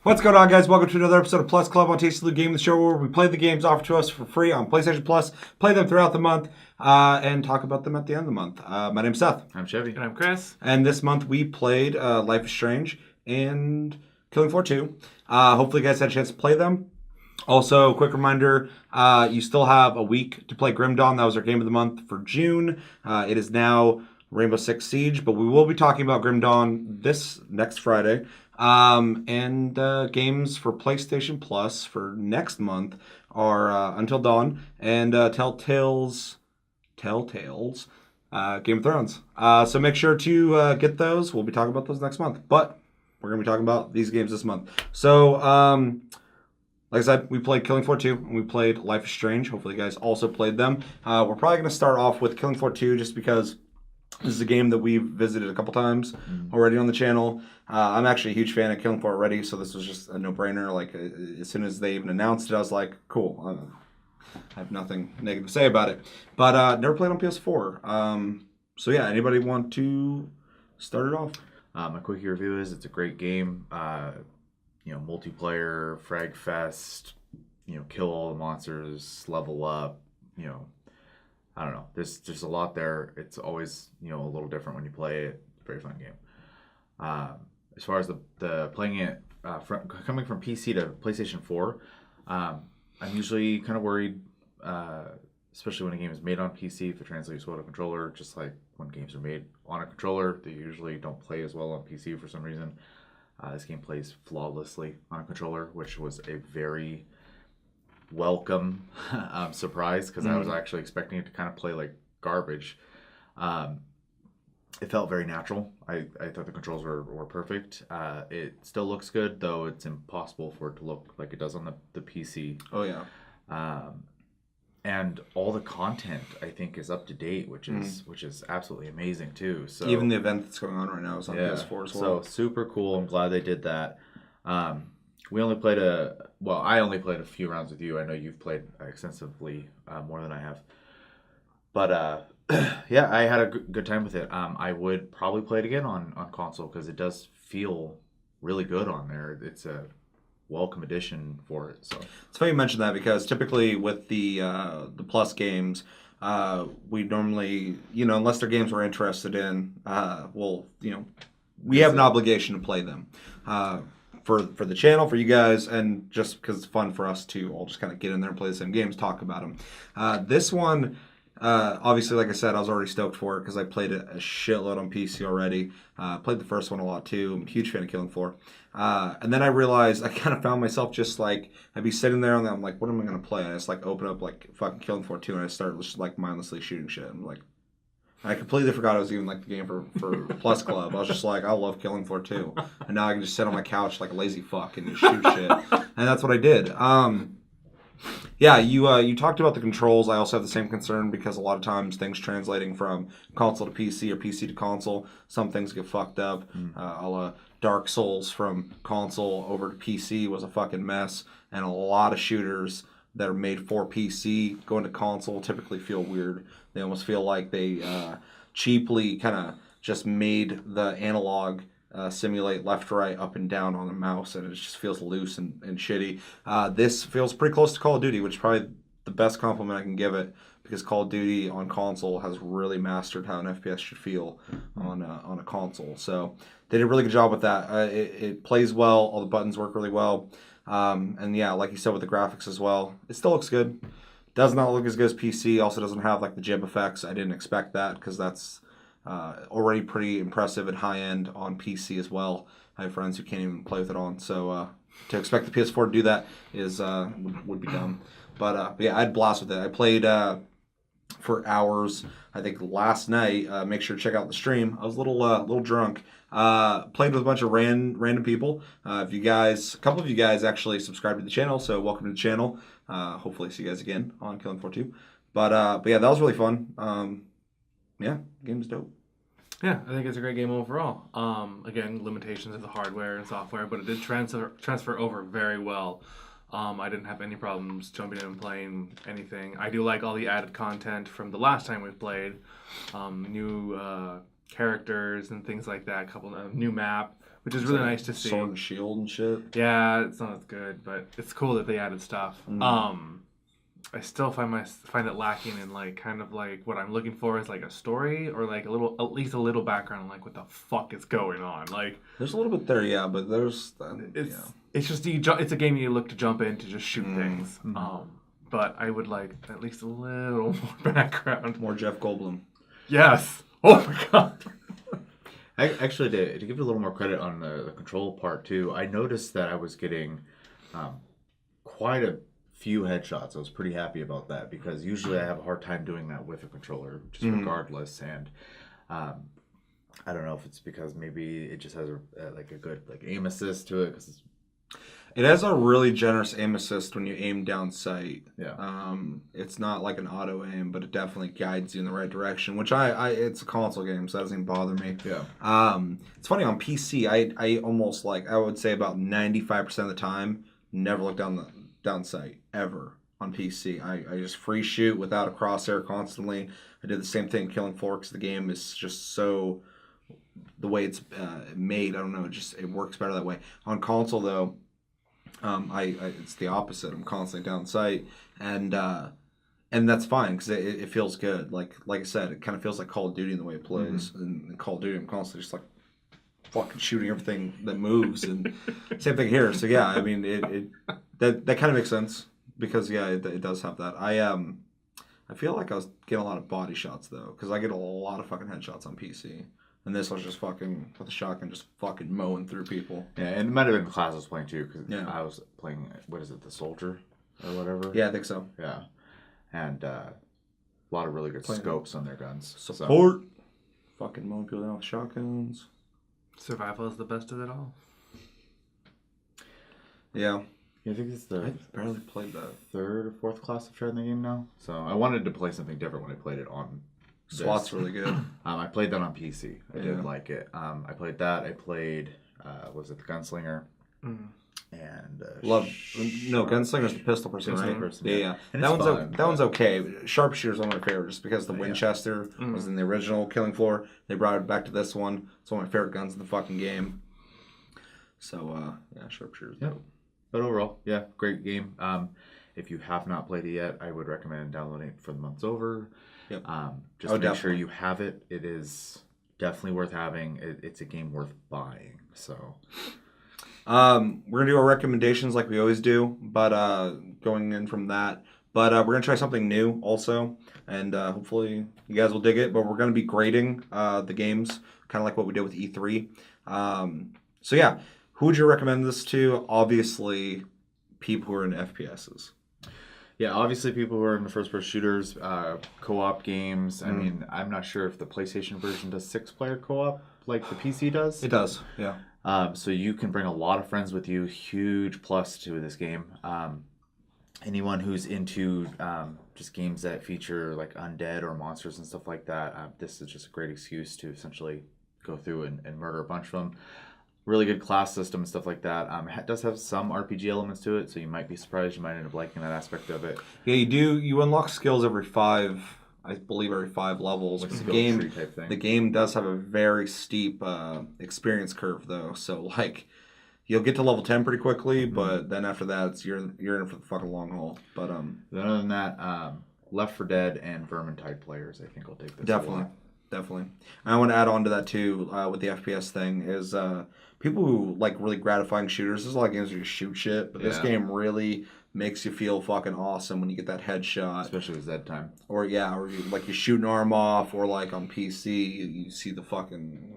What's going on, guys? Welcome to another episode of Plus Club on Tasty Loot Game, the show where we play the games offered to us for free on PlayStation Plus, play them throughout the month, and talk about them at the end of the month. My name's Seth. I'm Chevy. And I'm Chris. And this month we played Life is Strange and Killing Floor 2. Hopefully you guys had a chance to play them. Also, quick reminder, you still have a week to play Grim Dawn. That was our game of the month for June. It is now Rainbow Six Siege, but we will be talking about Grim Dawn this next Friday. And games for PlayStation Plus for next month are Until Dawn and Telltale's Game of Thrones. So make sure to get those. We'll be talking about those next month. But we're going to be talking about these games this month. So, like I said, we played Killing Floor 2 and we played Life is Strange. Hopefully you guys also played them. We're probably going to start off with Killing Floor 2 just because this is a game that we've visited a couple times already on the channel. I'm actually a huge fan of Killing Floor already, so this was just a no-brainer. Like, as soon as they even announced it, I was like, cool. I have nothing negative to say about it. But never played on PS4. So yeah, anybody want to start it off? My quick review is it's a great game. Multiplayer, frag fest, kill all the monsters, level up, I don't know. There's a lot there. It's always, a little different when you play it. Very fun game. As far as the playing it coming from PC to PlayStation 4, I'm usually kind of worried, especially when a game is made on PC, if it translates well to controller. Just like when games are made on a controller, they usually don't play as well on PC for some reason. This game plays flawlessly on a controller, which was a very welcome surprise because I was actually expecting it to kind of play like garbage. It felt very natural. I thought the controls were perfect. It still looks good, though it's impossible for it to look like it does on the PC. Oh, yeah. And all the content, I think, is up to date, which is absolutely amazing, too. So Even the event that's going on right now is on PS4 as well. So super cool. I'm glad they did that. I only played a few rounds with you. I know you've played extensively, more than I have. But yeah, I had a good time with it. I would probably play it again on console because it does feel really good on there. It's a welcome addition for it. So it's funny you mentioned that because typically with the Plus games, we normally, unless they're games we're interested in, we have an obligation to play them. For the channel, for you guys, and just because it's fun for us to all just kind of get in there and play the same games, talk about them. This one, obviously, like I said, I was already stoked for it because I played it a shitload on PC already. Played the first one a lot too. I'm a huge fan of Killing Floor. And then I realized I kind of found myself just like, I'd be sitting there and I'm like, what am I going to play? And I just like open up like fucking Killing Floor 2 and I start just like mindlessly shooting shit. I'm like, I completely forgot it was even like the game for Plus Club. I was just like, I love Killing Floor 2. And now I can just sit on my couch like a lazy fuck and just shoot shit. And that's what I did. Yeah, you talked about the controls. I also have the same concern because a lot of times things translating from console to PC or PC to console, some things get fucked up. A la Dark Souls from console over to PC was a fucking mess. And a lot of shooters that are made for PC going to console typically feel weird. They almost feel like they cheaply kind of just made the analog simulate left, right, up, and down on the mouse, and it just feels loose and shitty. This feels pretty close to Call of Duty, which is probably the best compliment I can give it, because Call of Duty on console has really mastered how an FPS should feel on a console. So they did a really good job with that. It plays well. All the buttons work really well. And yeah, like you said with the graphics as well, it still looks good. Does not look as good as PC. Also doesn't have like the jib effects. I didn't expect that because that's already pretty impressive and high end on PC as well. I have friends who can't even play with it on. So to expect the PS4 to do that is would be dumb. But yeah, I had a blast with it. I played for hours. I think last night. Make sure to check out the stream. I was a little drunk. Played with a bunch of random people. A couple of you guys actually subscribed to the channel, so welcome to the channel. Hopefully see you guys again on Killing Floor 2. But yeah, that was really fun. Yeah, game's dope. Yeah, I think it's a great game overall. Again, limitations of the hardware and software, but it did transfer over very well. I didn't have any problems jumping in and playing anything. I do like all the added content from the last time we played. New characters and things like that. A couple new map, which is really nice to see. Sword and shield and shit. Yeah, it's not as good, but it's cool that they added stuff. I still find it lacking in like kind of like what I'm looking for is like a story or like at least a little background on like what the fuck is going on. Like there's a little bit there, yeah, but there's it's just it's a game you look to jump in to just shoot things. But I would like at least a little more background. More Jeff Goldblum. Yes. Oh my god. Actually, to give you a little more credit on the control part too, I noticed that I was getting quite a few headshots. I was pretty happy about that because usually I have a hard time doing that with a controller, just regardless. And I don't know if it's because maybe it just has a good like aim assist to it because it has a really generous aim assist when you aim down sight. Yeah. It's not like an auto aim, but it definitely guides you in the right direction. Which it's a console game, so that doesn't even bother me. Yeah. It's funny on PC. I almost like I would say about 95% of the time never look down sight ever on PC. I just free shoot without a crosshair constantly. I did the same thing Killing Floor because the game is just so the way it's made. I don't know. It works better that way. On console though. It's the opposite. I'm constantly down sight, and that's fine because it feels good. Like I said, it kind of feels like Call of Duty in the way it plays. And in Call of Duty, I'm constantly just like fucking shooting everything that moves, and same thing here. So yeah, I mean, that kind of makes sense because yeah, it does have that. I feel like I was getting a lot of body shots though because I get a lot of fucking headshots on PC. And this was just fucking, with a shotgun, just fucking mowing through people. Yeah, and it might have been the class I was playing too, because Yeah. I was playing, what is it, the Soldier or whatever? Yeah, I think so. Yeah. And a lot of really good scopes on their guns. Support. Fucking mowing people down with shotguns. Survival is the best of it all. Yeah. Yeah, I think it's I the barely played that. third or fourth class I've tried in the game now. So I wanted to play something different when I played it on SWAT's really good. I played that on PC. I Yeah. did like it. I played that. I played, was it the Gunslinger? And Gunslinger's the pistol person, Pistol right? person, Yeah, yeah. yeah. And That it's one's fun, that one's okay. Sharpshooter's one of my favorites just because the Yeah. Winchester was in the original Killing Floor. They brought it back to this one. It's one of my favorite guns in the fucking game. So yeah, Sharpshooter's Yeah. dope. But overall, yeah, great game. If you have not played it yet, I would recommend downloading it for the month's over. Yep. Just make sure you have it. It is definitely worth having. It's a game worth buying. So We're gonna do our recommendations like we always do, but going in from that, but we're gonna try something new also, and hopefully you guys will dig it. But we're gonna be grading the games, kind of like what we did with E3. So yeah, who would you recommend this to? Obviously, people who are in FPSs. yeah, obviously people who are in the first-person shooters, co-op games. I mean, I'm not sure if the PlayStation version does 6-player co-op like the PC does. It does, yeah. So you can bring a lot of friends with you. Huge plus to this game. Anyone who's into just games that feature like undead or monsters and stuff like that, this is just a great excuse to essentially go through and murder a bunch of them. Really good class system and stuff like that. It does have some RPG elements to it, so you might be surprised. You might end up liking that aspect of it. Yeah, you do. You unlock skills every 5 levels. Like The skill tree type thing. the game does have a very steep experience curve, though. So like, you'll get to level 10 pretty quickly, but then after that, you're in for the fucking long haul. But Then other than that, Left 4 Dead and Vermintide players, I think, will take this. definitely. And I want to add on to that too with the FPS thing is people who like really gratifying shooters. There's a lot of games where you shoot shit, but this Yeah. game really makes you feel fucking awesome when you get that headshot. Especially with Z time. Or you shoot an arm off, or like on PC, you see the fucking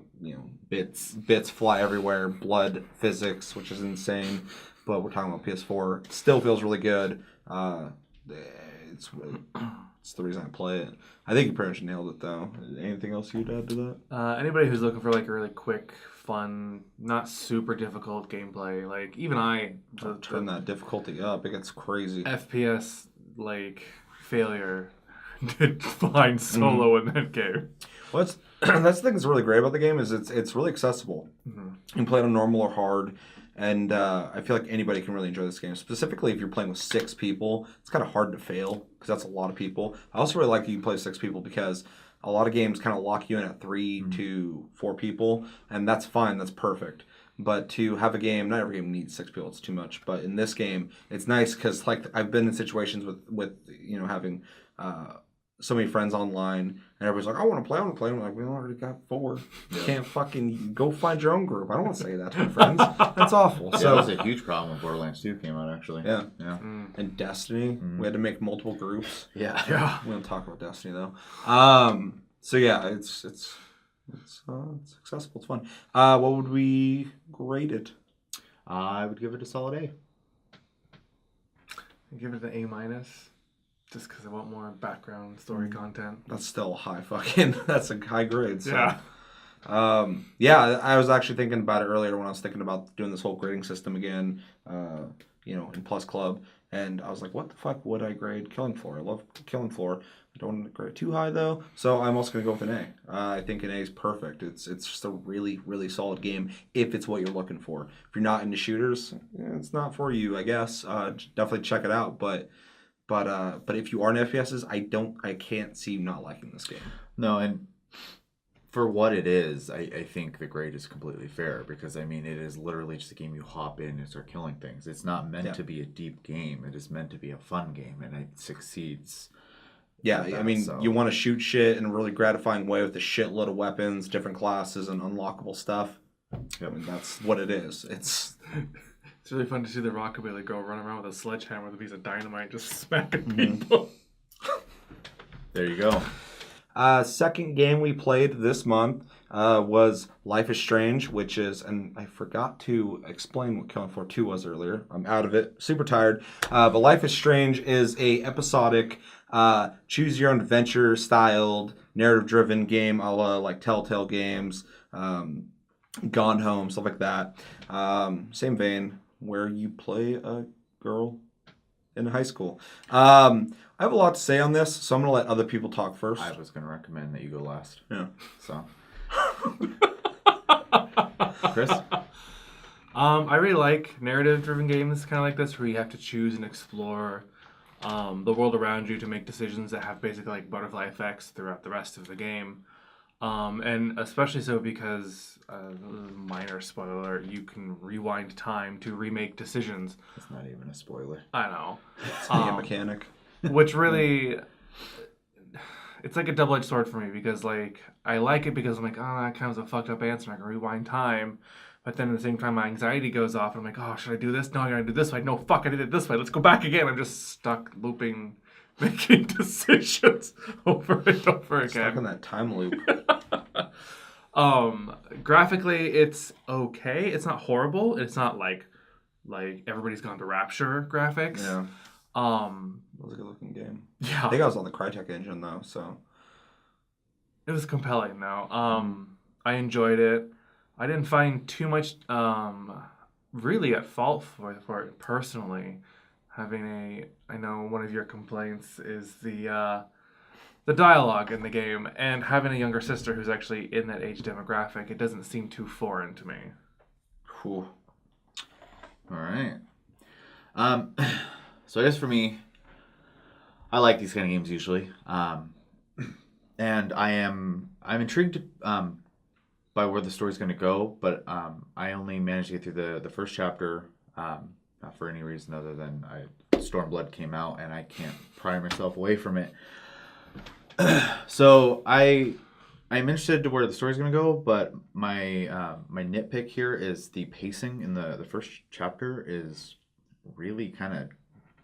bits fly everywhere, blood physics, which is insane. But we're talking about PS4. It still feels really good. It's the reason I play it. I think you pretty much nailed it though. Anything else you'd add to that? Anybody who's looking for like a really quick, fun, not super difficult gameplay, like even Turn that difficulty up. It gets crazy. FPS like failure did fine solo in that game. Well, that's the thing that's really great about the game is it's really accessible. You can play it on normal or hard, and I feel like anybody can really enjoy this game. Specifically, if you're playing with 6 people, it's kind of hard to fail because that's a lot of people. I also really like that you can play with 6 people because a lot of games kind of lock you in at 3 to 4 people, and that's fine. That's perfect. But to have a game, not every game needs 6 people. It's too much. But in this game, it's nice because like I've been in situations with having so many friends online, and everybody's like, I want to play. I'm like, we already got 4. You can't fucking go find your own group. I don't want to say that to my friends. That's awful. Yeah, So that was a huge problem when Borderlands 2 came out, actually. yeah. Mm. And Destiny, we had to make multiple groups. Yeah. Yeah. We don't talk about Destiny though. So yeah, it's accessible. It's fun. What would we grade it? I would give it a solid A. Give it an A-, just because I want more background story content. That's still a high fucking. That's a high grade. So. Yeah. Yeah, I was actually thinking about it earlier when I was thinking about doing this whole grading system again. In Plus Club, and I was like, what the fuck would I grade Killing Floor? I love Killing Floor. I don't want to grade it too high though, so I'm also gonna go with an A. I think an A is perfect. It's just a really really solid game if it's what you're looking for. If you're not into shooters, it's not for you, I guess. Definitely check it out. But if you are in FPSs, I can't see you not liking this game. No, and for what it is, I think the grade is completely fair because, I mean, it is literally just a game you hop in and start killing things. It's not meant to be a deep game. It is meant to be a fun game, and it succeeds. Yeah, I mean, you want to shoot shit in a really gratifying way with a shitload of weapons, different classes, and unlockable stuff. I mean, that's what it is. It's really fun to see the Rockabilly girl run around with a sledgehammer with a piece of dynamite just smacking people. There you go. Second game we played this month was Life is Strange, which is, and I forgot to explain what Killing Floor 2 was earlier. I'm out of it, super tired. But Life is Strange is a episodic, choose your own adventure styled, narrative driven game a la like Telltale games, Gone Home, stuff like that. Same vein, where you play a girl in high school. I have a lot to say on this, so I'm going to let other people talk first. I was going to recommend that you go last. Yeah. So. Chris? I really like narrative-driven games kind of like this where you have to choose and explore the world around you to make decisions that have basically like butterfly effects throughout the rest of the game. And especially so because, minor spoiler, you can rewind time to remake decisions. That's not even a spoiler. I know. It's a mechanic. Which really, it's like a double-edged sword for me because like I like it because I'm like, oh, that kind of a fucked up answer. I can rewind time, but then at the same time my anxiety goes off. And I'm like, oh, should I do this? No, I gotta do this way. No, fuck, I did it this way. Let's go back again. I'm just stuck looping, making decisions over and over again. Stuck in that time loop. Graphically, it's okay. It's not horrible. It's not like Everybody's Gone to Rapture graphics. Yeah. It was a good looking game. Yeah. I think I was on the Crytek engine though, so. It was compelling though. I enjoyed it. I didn't find too much really at fault for it personally. I know one of your complaints is the dialogue in the game, and having a younger sister who's actually in that age demographic, it doesn't seem too foreign to me. Cool. All right. So I guess for me, I like these kind of games usually, and I'm intrigued by where the story's going to go. But I only managed to get through the first chapter, not for any reason other than Stormblood came out, and I can't pry myself away from it. So I'm interested to where the story's going to go, but my nitpick here is the pacing in the first chapter is really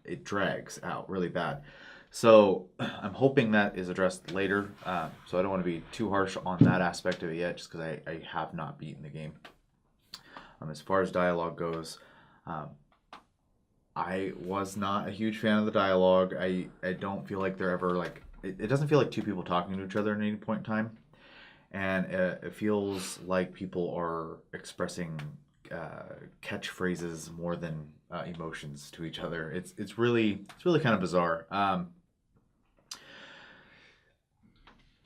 it drags out really bad. So I'm hoping that is addressed later. So I don't want to be too harsh on that aspect of it yet, just because I have not beaten the game. As far as dialogue goes, I was not a huge fan of the dialogue. I don't feel like they're ever like... It doesn't feel like two people talking to each other at any point in time. And it feels like people are expressing catchphrases more than emotions to each other. It's really kind of bizarre.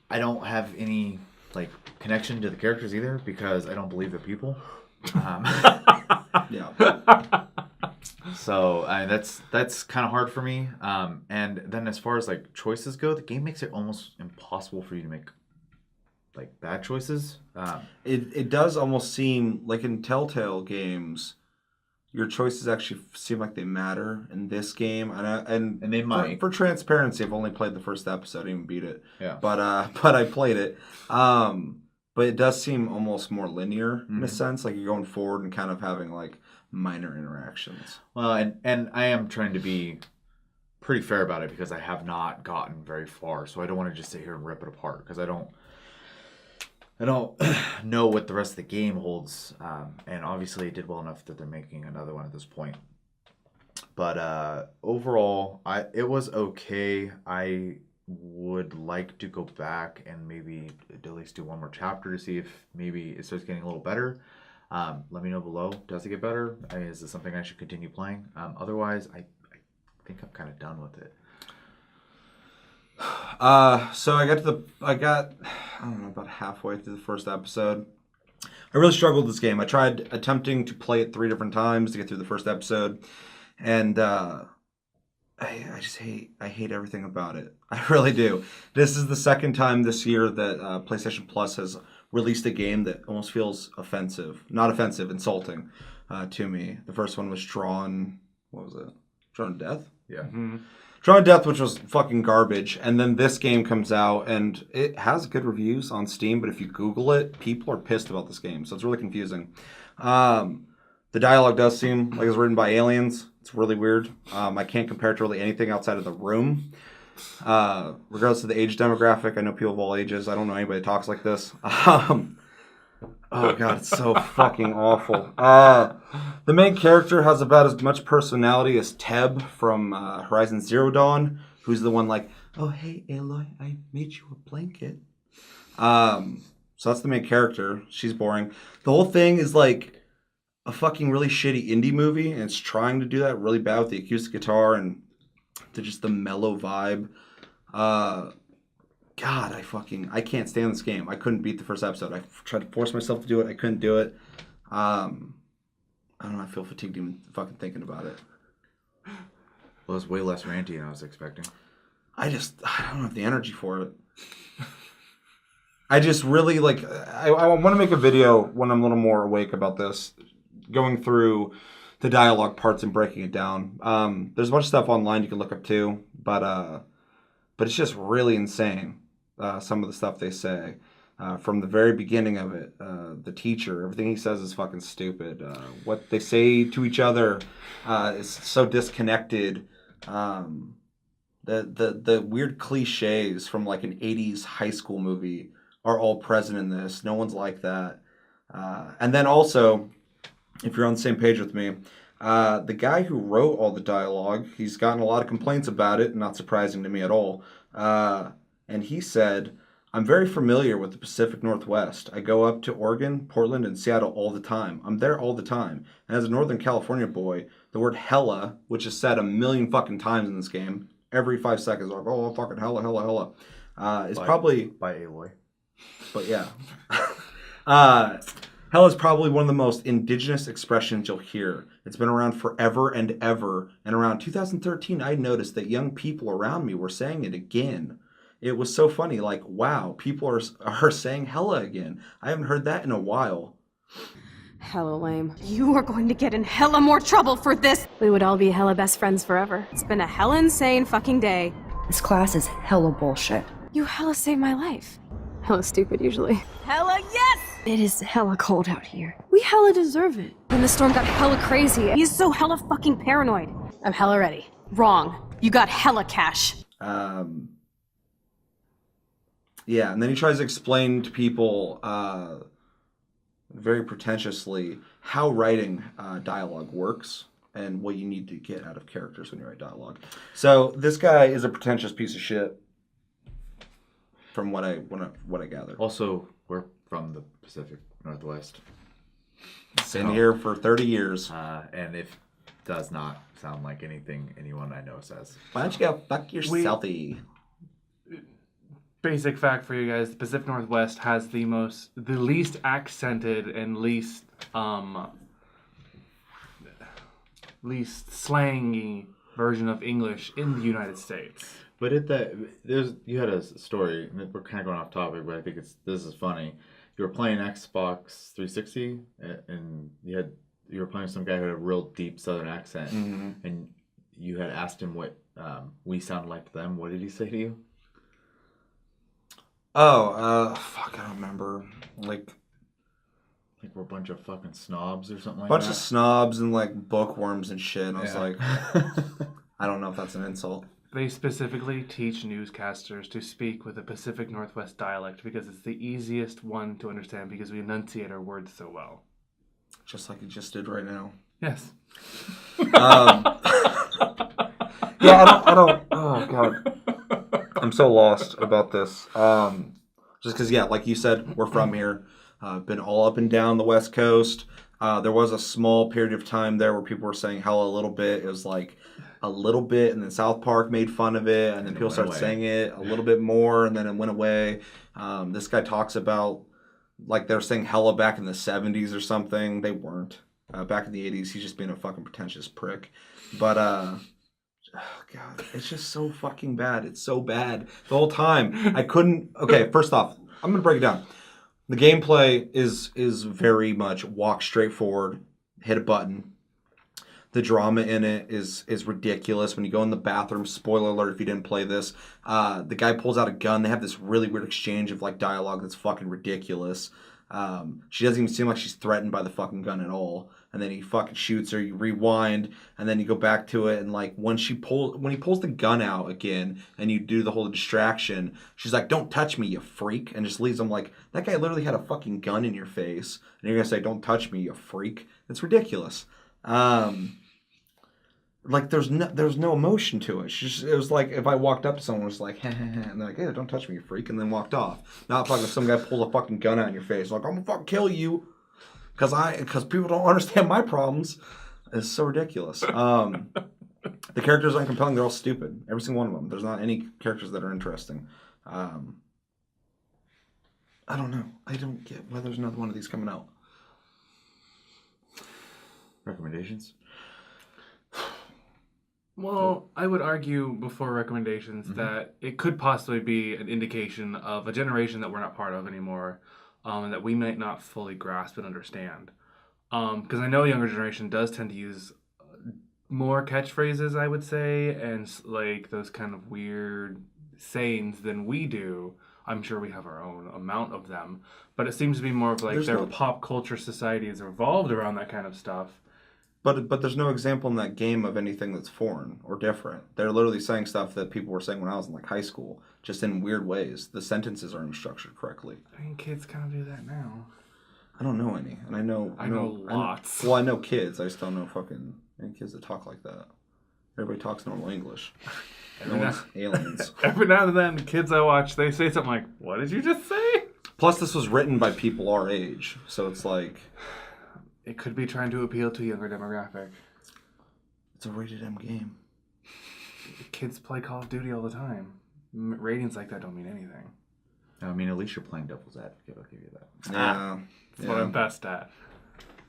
I don't have any like connection to the characters either because I don't believe they're people. Yeah. So that's kind of hard for me. And then as far as like choices go, the game makes it almost impossible for you to make like bad choices. It does almost seem like in Telltale games, your choices actually seem like they matter in this game, and they might. For transparency, I've only played the first episode, I didn't even beat it. Yeah. But I played it. But it does seem almost more linear in a sense, like you're going forward and kind of having like minor interactions. Well, and I am trying to be pretty fair about it because I have not gotten very far, so I don't want to just sit here and rip it apart because I don't know what the rest of the game holds, and obviously it did well enough that they're making another one at this point. But overall, it was okay. I would like to go back and maybe at least do one more chapter to see if maybe it starts getting a little better. Let me know below. Does it get better? Is this something I should continue playing? Otherwise, I think I'm kind of done with it. So I got I don't know, about halfway through the first episode. I really struggled with this game. I tried attempting to play it 3 different times to get through the first episode, and I just hate everything about it. I really do. This is the second time this year that PlayStation Plus has released a game that almost feels offensive. Not offensive, insulting to me. The first one was Drawn to Death? Yeah. Mm-hmm. Drawn to Death, which was fucking garbage. And then this game comes out, and it has good reviews on Steam, but if you Google it, people are pissed about this game. So it's really confusing. The dialogue does seem like it's written by aliens. It's really weird. I can't compare it to really anything outside of The Room. Regardless of the age demographic, I know people of all ages. I don't know anybody that talks like this. Oh god, it's so fucking awful. The main character has about as much personality as Teb from Horizon Zero Dawn, who's the one like, oh hey Aloy, I made you a blanket. So that's the main character. She's boring. The whole thing is like a fucking really shitty indie movie, and it's trying to do that really bad with the acoustic guitar and just the mellow vibe. God, I can't stand this game. I couldn't beat the first episode. I tried to force myself to do it. I couldn't do it. I don't know. I feel fatigued even fucking thinking about it. Well, it's way less ranty than I was expecting. I don't have the energy for it. I just really like. I want to make a video when I'm a little more awake about this, going through the dialogue parts and breaking it down. There's a bunch of stuff online you can look up too, but it's just really insane. Some of the stuff they say from the very beginning of it. The teacher, everything he says is fucking stupid. What they say to each other is so disconnected. The weird cliches from like an 80s high school movie are all present in this. No one's like that. And then also, if you're on the same page with me, the guy who wrote all the dialogue, he's gotten a lot of complaints about it, not surprising to me at all. And he said, I'm very familiar with the Pacific Northwest. I go up to Oregon, Portland, and Seattle all the time. I'm there all the time. And as a Northern California boy, the word hella, which is said a million fucking times in this game, every 5 seconds, like, oh, fucking hella, hella, hella, is probably... By Aloy. But yeah. Hell is probably one of the most indigenous expressions you'll hear. It's been around forever and ever. And around 2013, I noticed that young people around me were saying it again. It was so funny. Like, wow, people are saying hella again. I haven't heard that in a while. Hella lame. You are going to get in hella more trouble for this! We would all be hella best friends forever. It's been a hella insane fucking day. This class is hella bullshit. You hella saved my life. Hella stupid, usually. Hella yes! It is hella cold out here. We hella deserve it. When the storm got hella crazy, he's so hella fucking paranoid. I'm hella ready. Wrong. You got hella cash. Yeah, and then he tries to explain to people very pretentiously how writing dialogue works and what you need to get out of characters when you write dialogue. So this guy is a pretentious piece of shit, from what I gather. Also, we're from the Pacific Northwest. Been here for 30 years. And it does not sound like anything anyone I know says. Why don't you go fuck yourselfy? Basic fact for you guys: the Pacific Northwest has the least accented and least slangy version of English in the United States. But you had a story, and we're kind of going off topic, but I think this is funny. You were playing Xbox 360, and you were playing with some guy who had a real deep Southern accent, and you had asked him what we sounded like to them. What did he say to you? Oh, fuck, I don't remember. Like We're a bunch of fucking snobs or something like bunch that. of snobs and like bookworms and shit. And I was Yeah. like, I don't know if that's an insult. They specifically teach newscasters to speak with a Pacific Northwest dialect because it's the easiest one to understand because we enunciate our words so well. Just like you just did right now. Yes. Yeah, I don't. Oh god, I'm so lost about this. Just because, yeah, like you said, we're from here. Been all up and down the West Coast. There was a small period of time there where people were saying hella a little bit. It was like a little bit, and then South Park made fun of it, and then people started saying it a little bit more, and then it went away. This guy talks about like they're saying hella back in the 70s or something. They weren't. Back in the 80s, he's just being a fucking pretentious prick. But oh god, it's just so fucking bad. It's so bad the whole time. I couldn't. Okay, first off, I'm gonna break it down. The gameplay is very much walk straight forward, hit a button. The drama in it is ridiculous. When you go in the bathroom, spoiler alert if you didn't play this, the guy pulls out a gun. They have this really weird exchange of like dialogue that's fucking ridiculous. She doesn't even seem like she's threatened by the fucking gun at all. And then he fucking shoots her. You rewind, and then you go back to it. And like when he pulls the gun out again, and you do the whole distraction, she's like, "Don't touch me, you freak!" And just leaves him like that guy literally had a fucking gun in your face, and you're gonna say, "Don't touch me, you freak!" It's ridiculous. Like there's no emotion to it. It was like if I walked up to someone, was like, and they're like, "Yeah, don't touch me, you freak," and then walked off. Not fucking some guy pulls a fucking gun out in your face, like I'm gonna fucking kill you, because people don't understand my problems. It's so ridiculous. The characters aren't compelling. They're all stupid. Every single one of them. There's not any characters that are interesting. I don't know. I don't get why there's another one of these coming out. Recommendations? Well, I would argue before recommendations that it could possibly be an indication of a generation that we're not part of anymore, and that we might not fully grasp and understand. Because I know a younger generation does tend to use more catchphrases, I would say, and like those kind of weird sayings than we do. I'm sure we have our own amount of them, but it seems to be more of like their pop culture society has revolved around that kind of stuff. But there's no example in that game of anything that's foreign or different. They're literally saying stuff that people were saying when I was in like high school, just in weird ways. The sentences aren't structured correctly. I mean, kids kind of do that now. I don't know any, and I know lots. I know kids. I just don't know fucking any kids that talk like that. Everybody talks normal English. No one's aliens. Every now and then, the kids I watch, they say something like, "What did you just say?" Plus, this was written by people our age, so it's like it could be trying to appeal to a younger demographic. It's a rated M game. Kids play Call of Duty all the time. Ratings like that don't mean anything. I mean, at least you're playing devil's advocate. I'll give you that. Yeah, That's what I'm best at.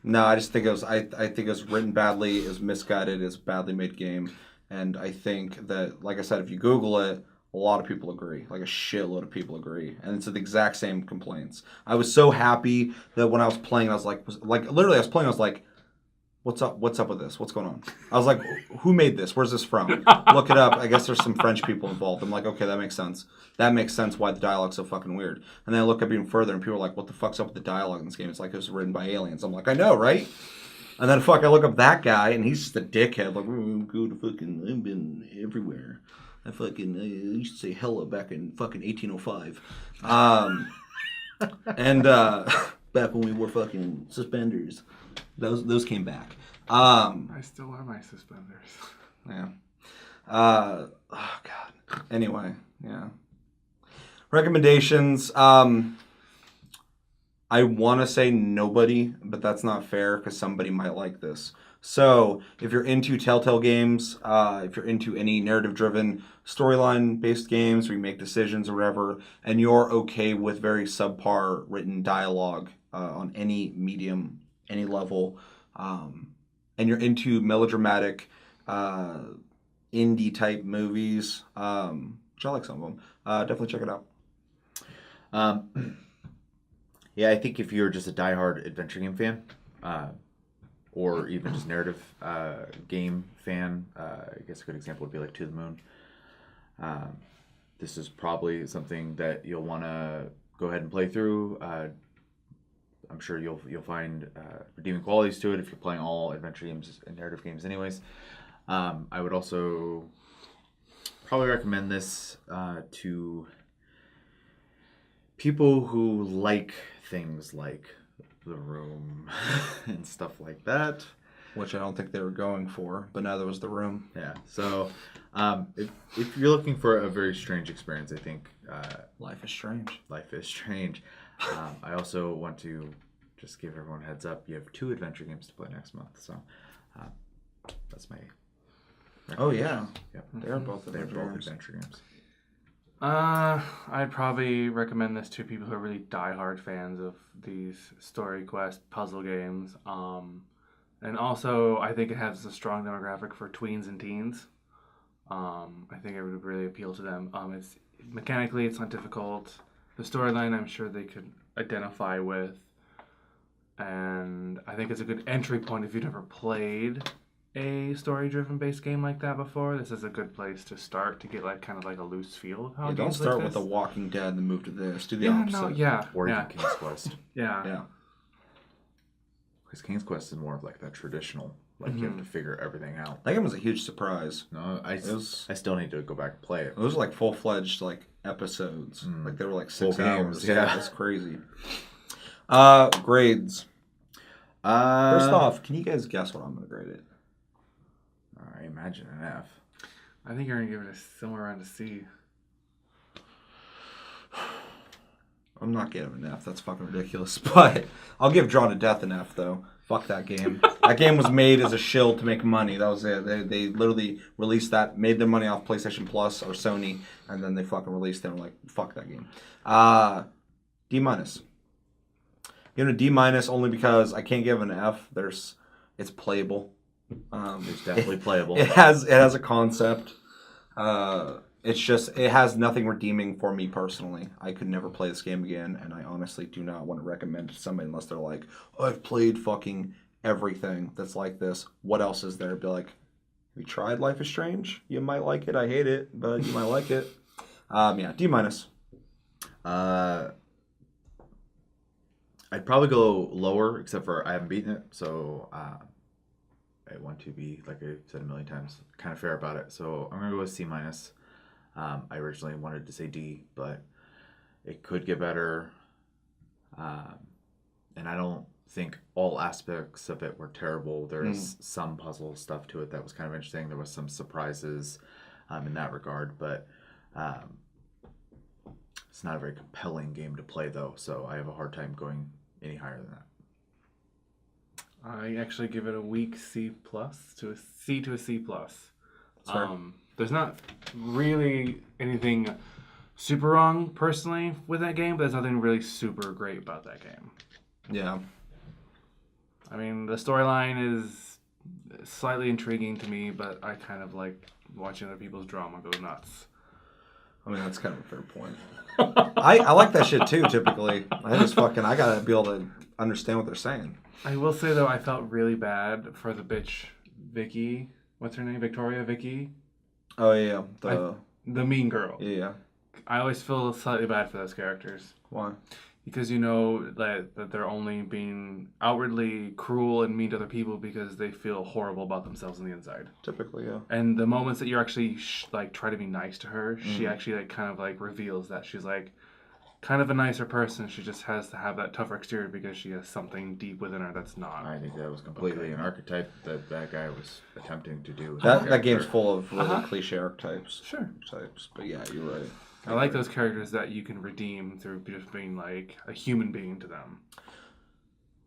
No, I just think it was. I think it was written badly. It was misguided. It's a badly made game, and I think that, like I said, if you Google it, a lot of people agree. Like a shitload of people agree, and it's the exact same complaints. I was so happy that when I was playing, I was like literally, I was playing. I was like, "What's up? What's up with this? What's going on?" I was like, "Who made this? Where's this from?" Look it up. I guess there's some French people involved. I'm like, okay, that makes sense. That makes sense why the dialogue's so fucking weird. And then I look up even further, and people are like, "What the fuck's up with the dialogue in this game?" It's like it was written by aliens. I'm like, I know, right? And then I look up that guy, and he's just a dickhead. Like, go to fucking, I've been everywhere. I used to say hella back in fucking 1805. And back when we wore fucking suspenders. Those came back. I still wear my suspenders. Yeah. Oh, God. Anyway, yeah. Recommendations. I want to say nobody, but that's not fair because somebody might like this. So if you're into Telltale games, if you're into any narrative-driven storyline-based games where you make decisions or whatever, and you're okay with very subpar written dialogue on any medium, any level, and you're into melodramatic indie type movies, which I like some of them. Definitely check it out. Yeah, I think if you're just a diehard adventure game fan, or even just narrative game fan, I guess a good example would be like To the Moon. This is probably something that you'll want to go ahead and play through. I'm sure you'll find redeeming qualities to it if you're playing all adventure games and narrative games anyways. I would also probably recommend this to people who like things like The Room and stuff like that. Which I don't think they were going for, but now there was The Room. Yeah, so if you're looking for a very strange experience, I think Life is Strange. Life is Strange. I also want to just give everyone a heads up. You have 2 adventure games to play next month, so that's my. Oh yeah, Yep. they're both They're adventure both games. adventure games. I'd probably recommend this to people who are really diehard fans of these story quest puzzle games. And also, I think it has a strong demographic for tweens and teens. I think it would really appeal to them. It's mechanically, it's not difficult. The storyline, I'm sure they could identify with, and I think it's a good entry point if you've never played a story-driven based game like that before. This is a good place to start to get like kind of like a loose feel of how. Yeah, don't games start like with this. The Walking Dead and then move to this. Do the Yeah, opposite. no, yeah, Or yeah, even King's Quest. yeah. Yeah. Because King's Quest is more of like that traditional, like you have to figure everything out. That game was a huge surprise. No, I was- still need to go back and play it. Those were like full-fledged like episodes. Like they were like 6 Full hours. games, yeah. That's crazy. Grades. First off, can you guys guess what I'm gonna grade it? I imagine an F. I think you're gonna give it somewhere around a C. I'm not giving an F. That's fucking ridiculous. But I'll give Drawn to Death an F though. Fuck that game. That game was made as a shill to make money. That was it. They literally released that, made their money off PlayStation Plus or Sony, and then they fucking released it. I'm like, fuck that game. D minus. Give it a D minus only because I can't give it an F. It's playable. It's definitely playable. It has a concept. It's just it has nothing redeeming for me personally. I could never play this game again, and I honestly do not want to recommend it to somebody unless they're like, oh, I've played fucking everything that's like this. What else is there? Be like, have you tried Life is Strange? You might like it. I hate it, but you might like it. Yeah, D minus. I'd probably go lower, except for I haven't beaten it, so I want to be, like I said a million times, kind of fair about it. So I'm gonna go with C minus. I originally wanted to say D, but it could get better. And I don't think all aspects of it were terrible. There's some puzzle stuff to it that was kind of interesting. There was some surprises in that regard, but it's not a very compelling game to play, though, so I have a hard time going any higher than that. I actually give it a weak C plus to a C to a C plus. Sorry. There's not really anything super wrong personally with that game, but there's nothing really super great about that game. Yeah. I mean, the storyline is slightly intriguing to me, but I kind of like watching other people's drama go nuts. I mean, that's kind of a fair point. I like that shit too, typically. I gotta be able to understand what they're saying. I will say, though, I felt really bad for the bitch Vicky. What's her name? Victoria Vicky? Oh, yeah. The mean girl. Yeah. I always feel slightly bad for those characters. Why? Because you know that they're only being outwardly cruel and mean to other people because they feel horrible about themselves on the inside. Typically, yeah. And the moments that you actually try to be nice to her, she actually kind of reveals that she's kind of a nicer person. She just has to have that tougher exterior because she has something deep within her that's not. I think that was completely an archetype that guy was attempting to do. with That character. game's full of really cliche archetypes. Sure. But yeah, you're right. I like those characters that you can redeem through just being like a human being to them.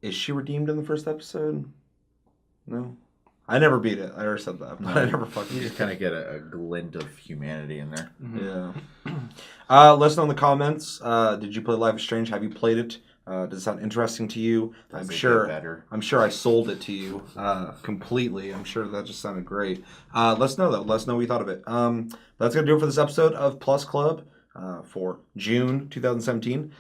Is she redeemed in the first episode? No. I never beat it. I already said that, but I never fucking You beat just kind of get a glint of humanity in there. it. Yeah. Let us know in the comments. Did you play Life is Strange? Have you played it? Does it sound interesting to you? Does I'm it sure. get better? I'm sure I sold it to you completely. I'm sure that just sounded great. Let us know though. Let us know what you thought of it. That's gonna do it for this episode of Plus Club for June 2017.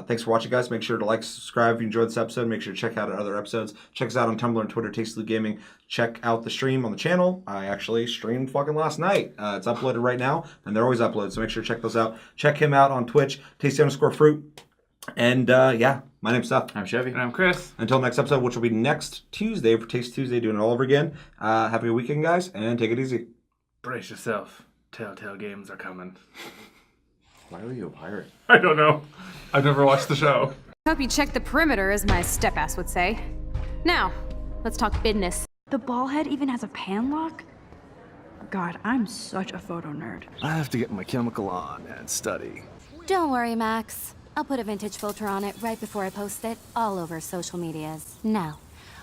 Thanks for watching, guys. Make sure to like, subscribe if you enjoyed this episode. Make sure to check out our other episodes. Check us out on Tumblr and Twitter, Tastefully Gaming. Check out the stream on the channel. I actually streamed fucking last night. It's uploaded right now, and they're always uploaded, so make sure to check those out. Check him out on Twitch, Tasty_fruit. And yeah, my name's Seth. I'm Chevy. And I'm Chris. Until next episode, which will be next Tuesday for Taste Tuesday, doing it all over again. Have a good weekend, guys, and take it easy. Brace yourself. Telltale games are coming. Why are you a pirate? I don't know. I've never watched the show. Hope you checked the perimeter, as my step-ass would say. Now, let's talk business. The ball head even has a pan lock? God, I'm such a photo nerd. I have to get my chemical on and study. Don't worry, Max. I'll put a vintage filter on it right before I post it all over social medias. Now,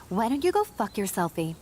why don't you go fuck your selfie?